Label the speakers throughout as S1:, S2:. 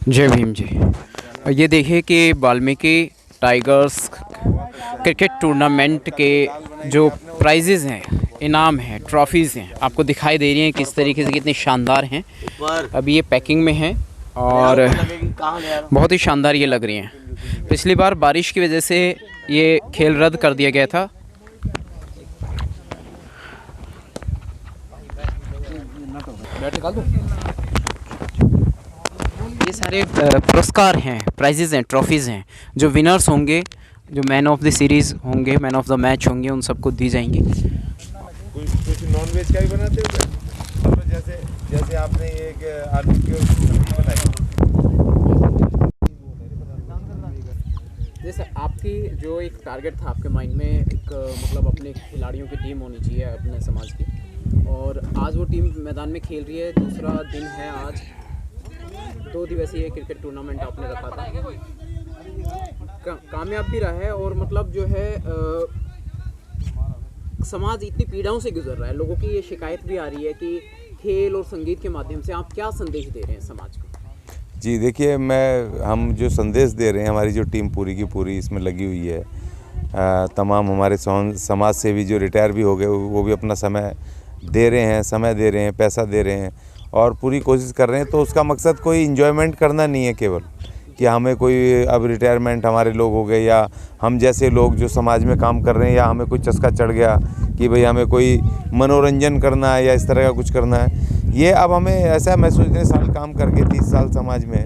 S1: जय भीम जी। ये देखिए कि वाल्मीकि टाइगर्स क्रिकेट टूर्नामेंट के जो प्राइजेज़ हैं, इनाम हैं, ट्रॉफ़ीज़ हैं, आपको दिखाई दे रही हैं किस तरीके से, कितनी शानदार हैं। अभी ये पैकिंग में हैं और बहुत ही शानदार ये लग रही हैं। पिछली बार बारिश की वजह से ये खेल रद्द कर दिया गया था। ये सारे पुरस्कार हैं, प्राइजेज़ हैं, ट्रॉफ़ीज़ हैं। जो विनर्स होंगे, जो मैन ऑफ द सीरीज़ होंगे, मैन ऑफ द मैच होंगे, उन सबको दी जाएंगी।
S2: कुछ नॉन वेज का भी बनाते हो क्या? तो जैसे आपने एक आलू की सब्जी बनाई।
S1: जैसे आपकी जो एक टारगेट था आपके माइंड में, एक मतलब अपने खिलाड़ियों की टीम होनी चाहिए अपने समाज की, और आज वो टीम मैदान में खेल रही है। दूसरा दिन है आज, 2 दिवसीय क्रिकेट टूर्नामेंट आपने रखा था, कामयाब भी रहा है। और मतलब जो है समाज इतनी पीड़ाओं से गुजर रहा है, लोगों की ये शिकायत भी आ रही है कि खेल और संगीत के माध्यम से आप क्या संदेश दे रहे हैं समाज को?
S2: जी देखिए, हम जो संदेश दे रहे हैं, हमारी जो टीम पूरी की पूरी इसमें लगी हुई है। तमाम हमारे समाज से भी जो रिटायर भी हो गए, वो भी अपना समय दे रहे हैं, पैसा दे रहे हैं और पूरी कोशिश कर रहे हैं। तो उसका मकसद कोई इन्जॉयमेंट करना नहीं है केवल, कि हमें कोई अब रिटायरमेंट हमारे लोग हो गए, या हम जैसे लोग जो समाज में काम कर रहे हैं, या हमें कोई चस्का चढ़ गया कि भाई हमें कोई मनोरंजन करना है या इस तरह का कुछ करना है। ये अब हमें ऐसा महसूस, इतने साल काम करके 30 साल समाज में,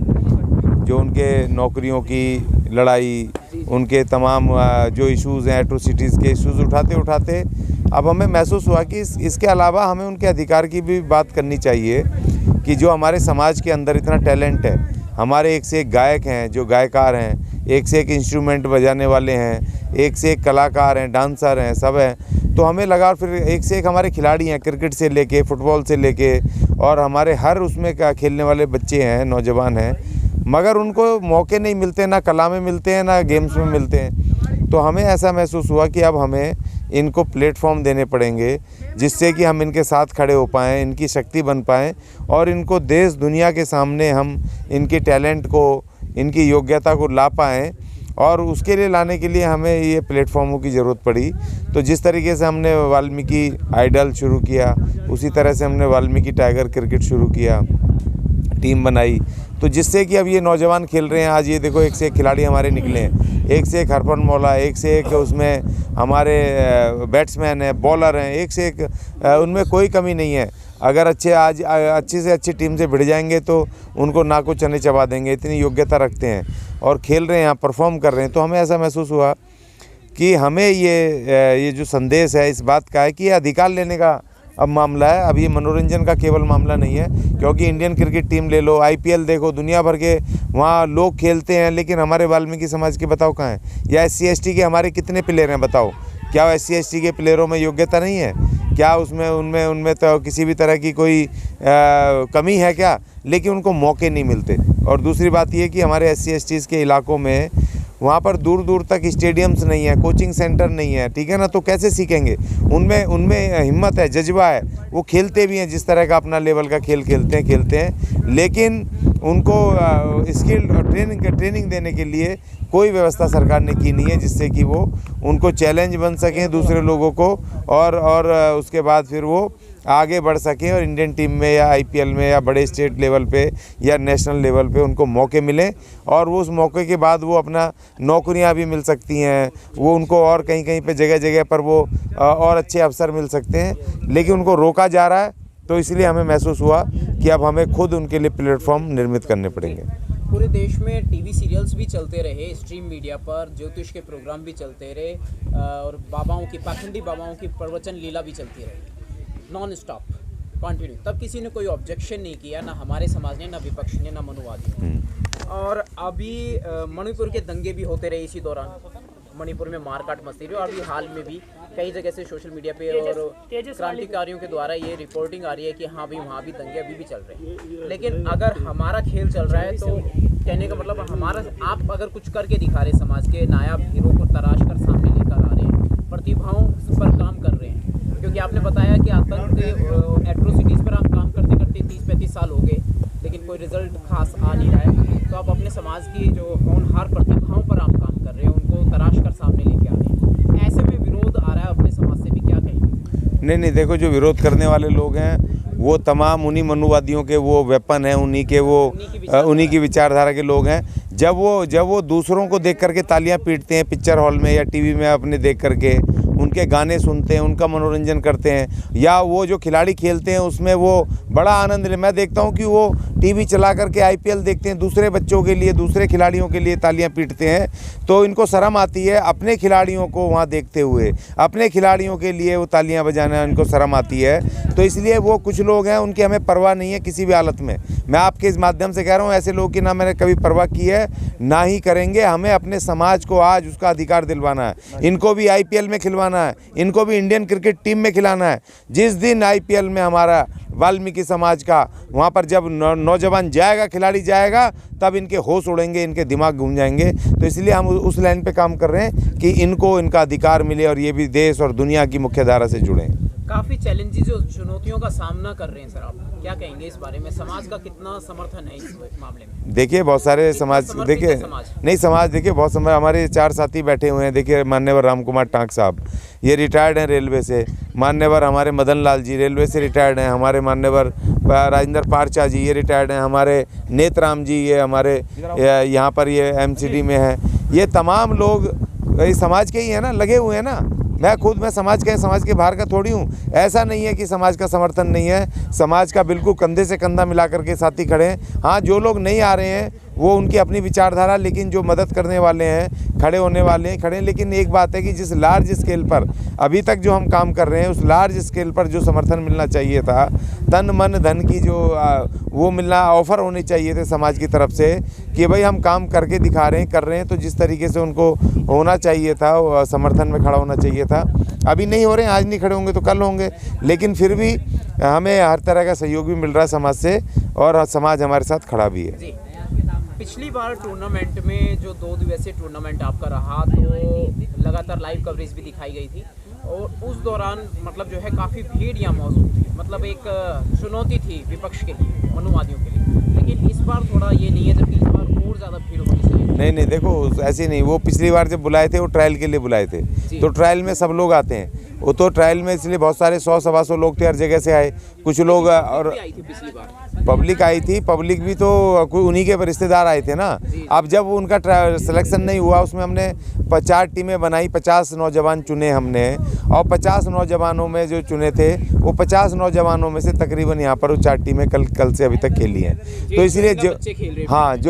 S2: जो उनके नौकरियों की लड़ाई, उनके तमाम जो इश्यूज़ हैं, एट्रोसिटीज़ के इश्यूज़ उठाते उठाते अब हमें महसूस हुआ कि इसके अलावा हमें उनके अधिकार की भी बात करनी चाहिए, कि जो हमारे समाज के अंदर इतना टैलेंट है, हमारे एक से एक गायक हैं, जो गायकार हैं, एक से एक इंस्ट्रूमेंट बजाने वाले हैं, एक से एक कलाकार हैं, डांसर हैं, सब हैं। तो हमें लगा, फिर एक से एक हमारे खिलाड़ी हैं, क्रिकेट से लेके फुटबॉल से लेके, और हमारे हर उसमें का खेलने वाले बच्चे हैं, नौजवान हैं, मगर उनको मौके नहीं मिलते, ना कला में मिलते हैं, ना गेम्स में मिलते हैं। तो हमें ऐसा महसूस हुआ कि अब हमें इनको प्लेटफॉर्म देने पड़ेंगे, जिससे कि हम इनके साथ खड़े हो पाएँ, इनकी शक्ति बन पाएँ, और इनको देश दुनिया के सामने हम इनके टैलेंट को, इनकी योग्यता को ला पाएँ। और उसके लिए लाने के लिए हमें ये प्लेटफॉर्मों की ज़रूरत पड़ी। तो जिस तरीके से हमने वाल्मीकि आइडल शुरू किया, उसी तरह से हमने वाल्मीकि टाइगर क्रिकेट शुरू किया, टीम बनाई, तो जिससे कि अब ये नौजवान खेल रहे हैं। आज ये देखो, एक से एक खिलाड़ी हमारे निकले हैं, एक से एक हरफन मौला, एक से एक उसमें हमारे बैट्समैन हैं, बॉलर हैं, एक से एक, उनमें कोई कमी नहीं है। अगर आज अच्छी से अच्छी टीम से भिड़ जाएंगे तो उनको ना को चने चबा देंगे, इतनी योग्यता रखते हैं और खेल रहे हैं, यहाँ परफॉर्म कर रहे हैं। तो हमें ऐसा महसूस हुआ कि हमें ये जो संदेश है इस बात का है कि ये अधिकार लेने का अब मामला है। अब ये मनोरंजन का केवल मामला नहीं है, क्योंकि इंडियन क्रिकेट टीम ले लो, IPL देखो, दुनिया भर के वहाँ लोग खेलते हैं, लेकिन हमारे वाल्मीकि समाज के बताओ कहाँ हैं? या SC/ST के हमारे कितने प्लेयर हैं बताओ? क्या SC/ST के प्लेयरों में योग्यता नहीं है? क्या उनमें तो किसी भी तरह की कोई कमी है क्या? लेकिन उनको मौके नहीं मिलते। और दूसरी बात ये कि हमारे SC/STs के इलाकों में वहाँ पर दूर दूर तक स्टेडियम्स नहीं है, कोचिंग सेंटर नहीं है, ठीक है ना? तो कैसे सीखेंगे? उनमें हिम्मत है, जज्बा है, वो खेलते भी हैं, जिस तरह का अपना लेवल का खेल खेलते हैं, लेकिन उनको स्किल और ट्रेनिंग देने के लिए कोई व्यवस्था सरकार ने की नहीं है, जिससे कि वो उनको चैलेंज बन सकें दूसरे लोगों को, और उसके बाद फिर वो आगे बढ़ सकें और इंडियन टीम में या IPL में या बड़े स्टेट लेवल पे या नेशनल लेवल पे उनको मौके मिलें, और वो उस मौके के बाद वो अपना नौकरियां भी मिल सकती हैं, वो उनको और कहीं कहीं पे जगह जगह पर वो और अच्छे अवसर मिल सकते हैं, लेकिन उनको रोका जा रहा है। तो इसलिए हमें महसूस हुआ कि अब हमें खुद उनके लिए प्लेटफॉर्म निर्मित करने पड़ेंगे।
S1: पूरे देश में TV सीरियल्स भी चलते रहे, स्ट्रीम मीडिया पर ज्योतिष के प्रोग्राम भी चलते रहे, और पाखंडी बाबाओं की प्रवचन लीला भी चलती रही नॉन स्टॉप कंटिन्यू। तब किसी ने कोई ऑब्जेक्शन नहीं किया, ना हमारे समाज ने, ना विपक्ष ने, ना मनुवादी ने। और अभी मणिपुर के दंगे भी होते रहे इसी दौरान, मणिपुर में मारकाट मस्ती रही, और अभी हाल में भी कई जगह से सोशल मीडिया पे और क्रांतिकारियों के द्वारा ये रिपोर्टिंग आ रही है कि हाँ भाई वहाँ भी दंगे अभी भी चल रहे हैं। लेकिन अगर हमारा खेल चल रहा है, तो कहने का मतलब आप अगर कुछ करके दिखा रहे, समाज के नायाब हीरो को तराश कर सामने लेकर आ रहे हैं, प्रतिभाओं पर काम कर रहे हैं, क्योंकि आपने बताया कि आतंक एट्रोसिटीज़ पर आप काम करते करते 30-35 साल हो गए, लेकिन कोई रिजल्ट खास आ नहीं रहा है, तो आप अपने समाज की जो होनहार प्रतिभाओं पर आप काम कर रहे हैं, उनको तराश कर सामने लेके आ रहे हैं, ऐसे में विरोध आ रहा है अपने समाज से भी, क्या कहेंगे?
S2: नहीं, देखो, जो विरोध करने वाले लोग हैं वो तमाम उन्हीं मनुवादियों के वो वेपन हैं, उन्हीं की विचारधारा के लोग हैं। जब वो दूसरों को देख करके तालियां पीटते हैं पिक्चर हॉल में या टीवी में अपने देख करके, उनके गाने सुनते हैं, उनका मनोरंजन करते हैं, या वो जो खिलाड़ी खेलते हैं उसमें वो बड़ा आनंद ले, मैं देखता हूं कि वो टीवी चला करके आईपीएल देखते हैं, दूसरे बच्चों के लिए, दूसरे खिलाड़ियों के लिए तालियां पीटते हैं, तो इनको शर्म आती है अपने खिलाड़ियों को वहां देखते हुए, अपने खिलाड़ियों के लिए वो तालियां बजाना इनको शर्म आती है। तो इसलिए वो कुछ लोग हैं, उनकी हमें परवाह नहीं है किसी भी हालत में। मैं आपके इस माध्यम से कह रहा हूँ, ऐसे लोगों की ना मैंने कभी परवाह की है, ना ही करेंगे। हमें अपने समाज को आज उसका अधिकार दिलवाना है, इनको भी आईपीएल में खिलवाना है, इनको भी इंडियन क्रिकेट टीम में खिलाना है। जिस दिन आईपीएल में हमारा वाल्मीकि समाज का वहाँ पर जब नौजवान जाएगा, खिलाड़ी जाएगा, तब इनके होश उड़ेंगे, इनके दिमाग घूम जाएंगे। तो इसलिए हम उस लाइन पे काम कर रहे हैं कि इनको इनका अधिकार मिले और ये भी देश और दुनिया की मुख्य धारा से जुड़ें।
S1: काफ़ी चैलेंजेस और चुनौतियों का सामना कर रहे हैं सर, आप क्या कहेंगे इस बारे में? समाज का कितना समर्थन है इस मामले में?
S2: देखिए, बहुत सारे समाज देखिए देखिए, बहुत समय हमारे 4 साथी बैठे हुए हैं। देखिए, मान्यवर राम कुमार टांक साहब, ये रिटायर्ड हैं रेलवे से। मान्यवर हमारे मदन लाल जी रेलवे से रिटायर्ड हैं। हमारे मान्यवर राजेंद्र पारचा जी, ये रिटायर्ड हैं। हमारे नेतराम जी, ये हमारे यहाँ पर ये एमसीडी में हैं। ये तमाम लोग इस समाज के ही हैं ना, लगे हुए हैं ना। मैं समाज के बाहर का थोड़ी हूँ। ऐसा नहीं है कि समाज का समर्थन नहीं है, समाज का बिल्कुल कंधे से कंधा मिला करके साथी खड़े हैं। हाँ, जो लोग नहीं आ रहे हैं वो उनकी अपनी विचारधारा, लेकिन जो मदद करने वाले हैं, खड़े होने वाले हैं, खड़े हैं। लेकिन एक बात है कि जिस लार्ज स्केल पर अभी तक जो हम काम कर रहे हैं, उस लार्ज स्केल पर जो समर्थन मिलना चाहिए था, तन मन धन की जो वो मिलना, ऑफ़र होने चाहिए थे समाज की तरफ से कि भाई हम काम करके दिखा रहे हैं, कर रहे हैं, तो जिस तरीके से उनको होना चाहिए था, समर्थन में खड़ा होना चाहिए था, अभी नहीं हो रहे हैं। आज नहीं खड़े होंगे तो कल होंगे, लेकिन फिर भी हमें हर तरह का सहयोग भी मिल रहा है समाज से, और समाज हमारे साथ खड़ा भी है।
S1: पिछली बार टूर्नामेंट में जो 2 दिवसीय टूर्नामेंट आपका रहा, तो लगातार लाइव कवरेज भी दिखाई गई थी, और उस दौरान मतलब जो है काफ़ी भीड़ यहाँ मौजूद थी। मतलब एक चुनौती थी विपक्ष के लिए, मनुवादियों के लिए। लेकिन इस बार थोड़ा ये नहीं है, जबकि इस बार और ज़्यादा भीड़ होनी चाहिए।
S2: नहीं, देखो, ऐसे नहीं। वो पिछली बार जब बुलाए थे वो ट्रायल के लिए बुलाए थे, तो ट्रायल में सब लोग आते हैं। वो तो ट्रायल में इसलिए बहुत सारे 100-125 लोग थे, हर जगह से आए। कुछ लोग और पब्लिक आई थी। पब्लिक भी तो कोई उन्हीं के रिश्तेदार आए थे ना। अब जब उनका सिलेक्शन नहीं हुआ, उसमें हमने 4 टीमें बनाई, 50 नौजवान चुने हमने, और 50 नौजवानों में जो चुने थे, वो 50 नौजवानों में से तकरीबन यहाँ पर वो 4 टीमें कल से अभी तक खेली हैं। तो इसलिए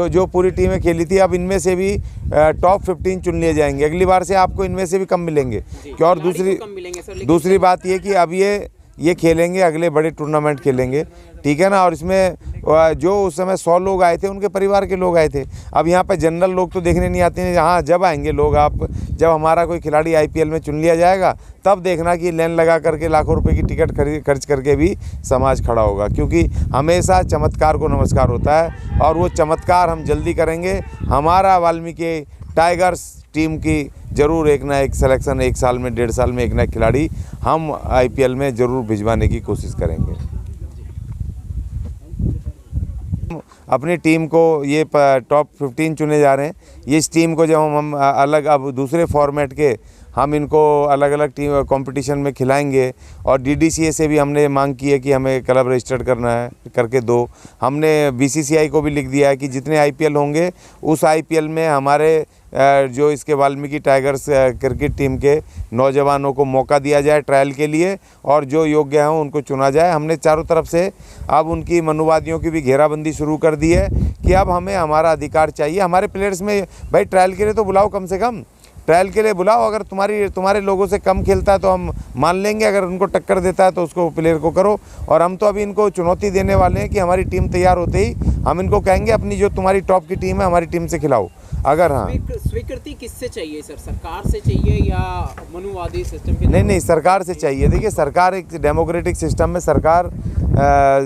S2: जो पूरी टीमें खेली थी, अब इनमें से भी टॉप 15 चुन लिए जाएंगे। अगली बार से आपको इनमें से भी कम मिलेंगे। और दूसरी बात ये कि अब ये खेलेंगे, अगले बड़े टूर्नामेंट खेलेंगे, ठीक है ना। और इसमें जो उस समय 100 लोग आए थे, उनके परिवार के लोग आए थे। अब यहाँ पर जनरल लोग तो देखने नहीं आते हैं। हाँ, जब आएंगे लोग, आप जब हमारा कोई खिलाड़ी आईपीएल में चुन लिया जाएगा, तब देखना कि लाइन लगा करके लाखों रुपए की टिकट खर्च करके भी समाज खड़ा होगा। क्योंकि हमेशा चमत्कार को नमस्कार होता है, और वो चमत्कार हम जल्दी करेंगे। हमारा वाल्मीकि टाइगर्स टीम की ज़रूर एक ना एक सिलेक्शन, 1 साल में, 1.5 साल में एक ना एक खिलाड़ी हम आईपीएल में ज़रूर भिजवाने की कोशिश करेंगे। अपनी टीम को ये टॉप 15 चुने जा रहे हैं। ये इस टीम को जब हम अलग, अब दूसरे फॉर्मेट के हम इनको अलग अलग टीम कंपटीशन में खिलाएंगे, और डीडीसीए से भी हमने मांग की है कि हमें क्लब रजिस्टर्ड करना है, करके दो। हमने बीसीसीआई को भी लिख दिया है कि जितने आईपीएल होंगे, उस आईपीएल में हमारे जो इसके वाल्मीकि टाइगर्स क्रिकेट टीम के नौजवानों को मौका दिया जाए ट्रायल के लिए, और जो योग्य हों उनको चुना जाए। हमने चारों तरफ से अब उनकी मनुवादियों की भी घेराबंदी शुरू कर दी है कि अब हमें हमारा अधिकार चाहिए। हमारे प्लेयर्स में भाई ट्रायल के लिए तो बुलाओ, कम से कम ट्रायल के लिए बुलाओ। अगर तुम्हारे लोगों से कम खेलता है तो हम मान लेंगे, अगर उनको टक्कर देता है तो उसको प्लेयर को करो। और हम तो अभी इनको चुनौती देने वाले हैं कि हमारी टीम तैयार होते ही हम इनको कहेंगे अपनी जो तुम्हारी टॉप की टीम है, हमारी टीम से खिलाओ। अगर हाँ,
S1: स्वीकृति किससे चाहिए सर? सरकार से चाहिए या मनुवादी सिस्टम के?
S2: नहीं, सरकार से चाहिए। देखिए, सरकार एक डेमोक्रेटिक सिस्टम में सरकार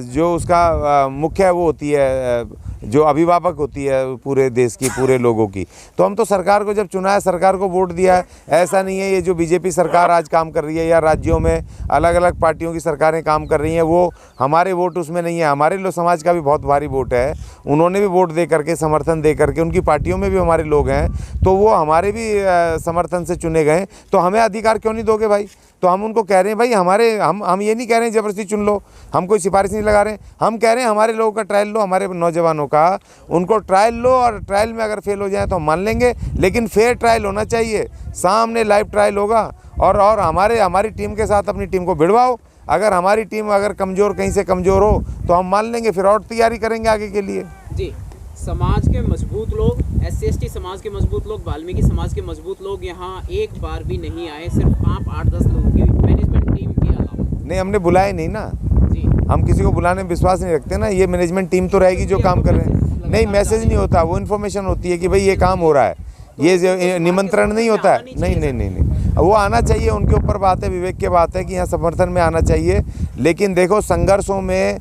S2: जो उसका मुख्य वो होती है, जो अभिभावक होती है पूरे देश की, पूरे लोगों की। तो हम तो सरकार को जब चुना है, सरकार को वोट दिया है। ऐसा नहीं है ये जो बीजेपी सरकार आज काम कर रही है या राज्यों में अलग अलग पार्टियों की सरकारें काम कर रही हैं, वो हमारे वोट उसमें नहीं है। हमारे लोग समाज का भी बहुत भारी वोट है, उन्होंने भी वोट दे करके, समर्थन दे करके, उनकी पार्टियों में भी हमारे लोग हैं, तो वो हमारे भी समर्थन से चुने गए। तो हमें अधिकार क्यों नहीं दोगे भाई? तो हम उनको कह रहे हैं भाई हम ये नहीं कह रहे हैं जबरदस्ती चुन लो, हम कोई सिफारिश नहीं लगा रहे हैं। हम कह रहे हैं हमारे लोगों का ट्रायल लो, हमारे नौजवानों का, उनको ट्रायल लो, और ट्रायल में अगर फेल हो जाए तो हम मान लेंगे, लेकिन फेयर ट्रायल होना चाहिए, सामने लाइव ट्रायल होगा। और हमारी टीम के साथ अपनी टीम को भिड़वाओ। अगर हमारी टीम अगर कमज़ोर, कहीं से कमज़ोर हो तो हम मान लेंगे, फिर और तैयारी करेंगे आगे के लिए।
S1: जी, समाज के मजबूत लोग, SC/ST समाज के मजबूत लोग, वाल्मीकि समाज के मजबूत लोग यहाँ एक बार भी नहीं आए, सिर्फ आप 8-10 लोगों की मैनेजमेंट टीम के अलावा।
S2: नहीं, हमने बुलाए नहीं ना
S1: जी,
S2: हम किसी को बुलाने में विश्वास नहीं रखते ना। ये मैनेजमेंट टीम तो रहेगी जो काम कर रहे हैं। नहीं, मैसेज नहीं होता, वो इन्फॉर्मेशन होती है कि भाई ये काम हो रहा है, ये निमंत्रण नहीं होता है। नहीं, वो आना चाहिए, उनके ऊपर बात है, विवेक की बात है कि यहाँ समर्थन में आना चाहिए। लेकिन देखो, संघर्षों में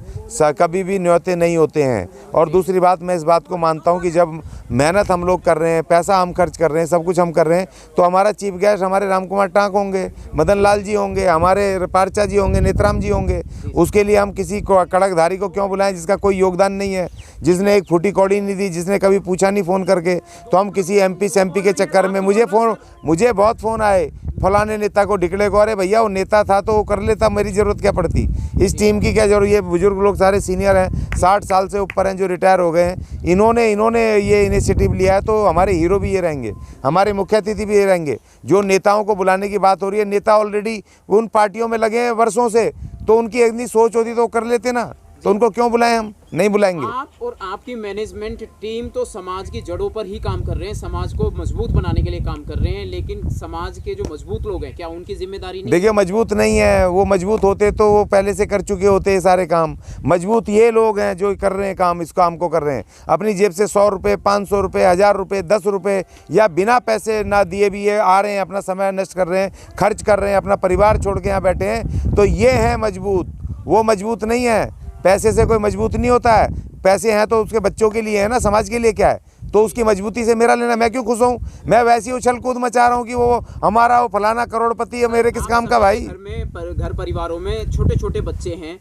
S2: कभी भी न्योते नहीं होते हैं। और दूसरी बात, मैं इस बात को मानता हूँ कि जब मेहनत हम लोग कर रहे हैं, पैसा हम खर्च कर रहे हैं, सब कुछ हम कर रहे हैं, तो हमारा चीफ गेस्ट हमारे राम कुमार टांक होंगे, मदन लाल जी होंगे, हमारे पार्चा जी होंगे, नेतराम जी होंगे। उसके लिए हम किसी को कड़कधारी को क्यों बुलाएं जिसका कोई योगदान नहीं है, जिसने एक फूटी कौड़ी नहीं दी, जिसने कभी पूछा नहीं फ़ोन करके। तो हम किसी MP के चक्कर में, मुझे बहुत फ़ोन आए फलाने नेता को, ढिकड़े को। अरे भैया, वो नेता था तो वो कर लेता, मेरी ज़रूरत क्या पड़ती? इस टीम की क्या जरूरत? ये बुजुर्ग लोग सारे सीनियर हैं, 60 साल से ऊपर हैं, जो रिटायर हो गए हैं। इन्होंने ये इनिशिएटिव लिया है, तो हमारे हीरो भी ये रहेंगे, हमारे मुख्य अतिथि भी ये रहेंगे। जो नेताओं को बुलाने की बात हो रही है, नेता ऑलरेडी उन पार्टियों में लगे हैं वर्षों से, तो उनकी इतनी सोच होती तो वो कर लेते ना, तो उनको क्यों बुलाएं? हम नहीं बुलाएंगे।
S1: आप और आपकी मैनेजमेंट टीम तो समाज की जड़ों पर ही काम कर रहे हैं, समाज को मजबूत बनाने के लिए काम कर रहे हैं, लेकिन समाज के जो मजबूत लोग हैं, क्या उनकी जिम्मेदारी नहीं?
S2: देखिए, मजबूत नहीं है वो। मजबूत होते तो वो पहले से कर चुके होते हैं सारे काम। मजबूत ये लोग हैं जो कर रहे हैं काम, इस काम को कर रहे हैं अपनी जेब से। 100 रुपये, 500 रुपये, 1000 रुपये, 10 रुपये, या बिना पैसे ना दिए भी ये आ रहे हैं, अपना समय नष्ट कर रहे हैं, खर्च कर रहे हैं, अपना परिवार छोड़ के यहाँ बैठे हैं। तो ये है मजबूत। वो मजबूत नहीं है। पैसे से कोई मजबूत नहीं होता है। पैसे हैं तो उसके बच्चों के लिए है ना, समाज के लिए क्या है? तो उसकी मजबूती से मेरा लेना, मैं क्यों खुश हूँ? मैं वैसी उछल कूद मचा रहा हूँ कि वो हमारा वो फलाना करोड़पति है, मेरे किस काम का भाई?
S1: घर परिवारों में छोटे छोटे बच्चे हैं,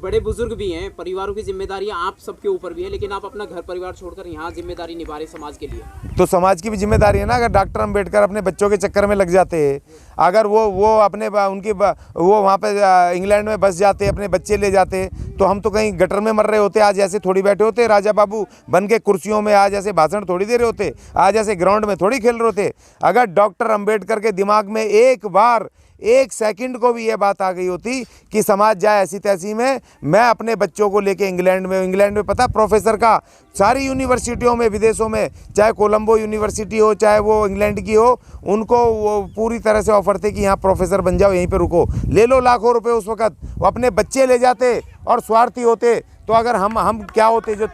S1: बड़े बुजुर्ग भी हैं, परिवारों की जिम्मेदारियां आप सबके ऊपर भी है, लेकिन आप अपना घर परिवार छोड़कर यहाँ जिम्मेदारी निभा रहे समाज के लिए।
S2: तो समाज की भी जिम्मेदारी है ना। अगर डॉक्टर अम्बेडकर अपने बच्चों के चक्कर में लग जाते, अगर वो अपने वो वहाँ पे इंग्लैंड में बस जाते, अपने बच्चे ले जाते, तो हम तो कहीं गटर में मर रहे होते। आज ऐसे थोड़ी बैठे होते राजा बाबू बन के कुर्सियों में, आज ऐसे भाषण थोड़ी दे रहे होते, आज ऐसे ग्राउंड में थोड़ी खेल रहे होते। अगर डॉक्टर अम्बेडकर के दिमाग में एक बार, 1 सेकंड को भी ये बात आ गई होती कि समाज जाए ऐसी तैसी में, मैं अपने बच्चों को लेके इंग्लैंड में पता प्रोफेसर का सारी यूनिवर्सिटियों में, विदेशों में, चाहे कोलंबो यूनिवर्सिटी हो, चाहे वो इंग्लैंड की हो, उनको वो पूरी तरह से ऑफर थे कि यहाँ प्रोफेसर बन जाओ, यहीं पे रुको, ले लो लाखों रुपए। उस वक्त वो अपने बच्चे ले जाते और स्वार्थी होते। तो अगर हम क्या होते, जो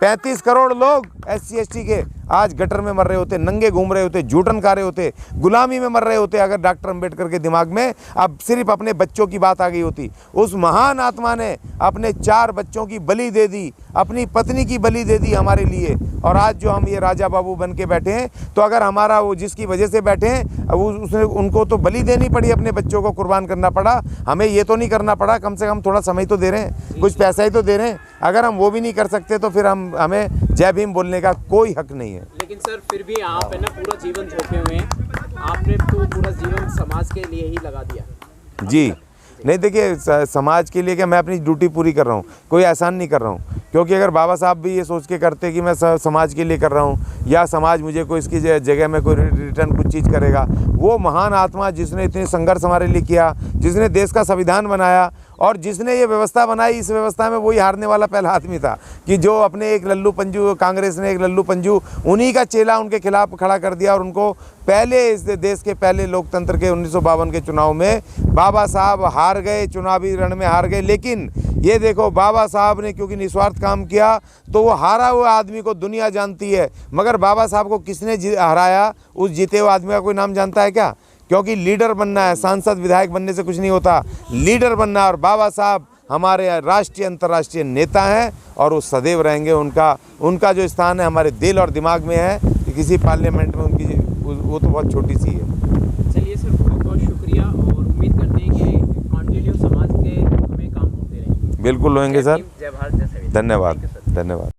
S2: 35 करोड़ लोग SC/ST के आज गटर में मर रहे होते, नंगे घूम रहे होते, जूठन खा रहे होते, गुलामी में मर रहे होते, अगर डॉक्टर अम्बेडकर के दिमाग में अब सिर्फ अपने बच्चों की बात आ गई होती। उस महान आत्मा ने अपने 4 बच्चों की बलि दे दी, अपनी पत्नी की बलि दे दी हमारे लिए, और आज जो हम ये राजा बाबू बन के बैठे हैं, तो अगर हमारा वो जिसकी वजह से बैठे हैं, उसने उनको तो बलि देनी पड़ी, अपने बच्चों को कुर्बान करना पड़ा। हमें ये तो नहीं करना पड़ा, कम से कम थोड़ा समय तो दे रहे हैं, कुछ पैसा ही तो दे रहे हैं। अगर हम वो भी नहीं कर सकते तो फिर हमें जय भीम बोलने का कोई हक नहीं है।
S1: लेकिन सर, फिर भी आप है ना पूरा जीवन झोंके हुए हैं, आपने तो पूरा जीवन समाज के लिए ही लगा दिया।
S2: जी नहीं, देखिए, समाज के लिए क्या, मैं अपनी ड्यूटी पूरी कर रहा हूँ, कोई एहसान नहीं कर रहा हूँ। क्योंकि अगर बाबा साहब भी ये सोच के करते कि मैं समाज के लिए कर रहा हूँ, या समाज मुझे कोई इसकी जगह में कोई रिटर्न कुछ चीज़ करेगा, वो महान आत्मा जिसने इतने संघर्ष हमारे लिए किया, जिसने देश का संविधान बनाया और जिसने ये व्यवस्था बनाई, इस व्यवस्था में वही हारने वाला पहला आदमी था कि जो अपने एक लल्लू पंजू, कांग्रेस ने एक लल्लू पंजू, उन्हीं का चेला उनके खिलाफ खड़ा कर दिया, और उनको पहले इस देश के पहले लोकतंत्र के 1952 के चुनाव में बाबा साहब हार गए, चुनावी रण में हार गए। लेकिन ये देखो, बाबा साहब ने क्योंकि निस्वार्थ काम किया, तो वो हारा हुआ आदमी को दुनिया जानती है, मगर बाबा साहब को किसने हराया, उस जीते हुए आदमी का कोई नाम जानता है क्या? क्योंकि लीडर बनना है, सांसद विधायक बनने से कुछ नहीं होता, लीडर बनना। और बाबा साहब हमारे राष्ट्रीय अंतर्राष्ट्रीय नेता हैं और वो सदैव रहेंगे। उनका जो स्थान है हमारे दिल और दिमाग में है, कि किसी पार्लियामेंट में उनकी वो तो बहुत छोटी सी है।
S1: चलिए सर, बहुत बहुत शुक्रिया और उम्मीद करते हैं कि कंटिन्यू समाज के हमें काम होते रहेंगे।
S2: बिल्कुल होंगे सर।
S1: जय भारत, जय संविधान।
S2: धन्यवाद, धन्यवाद।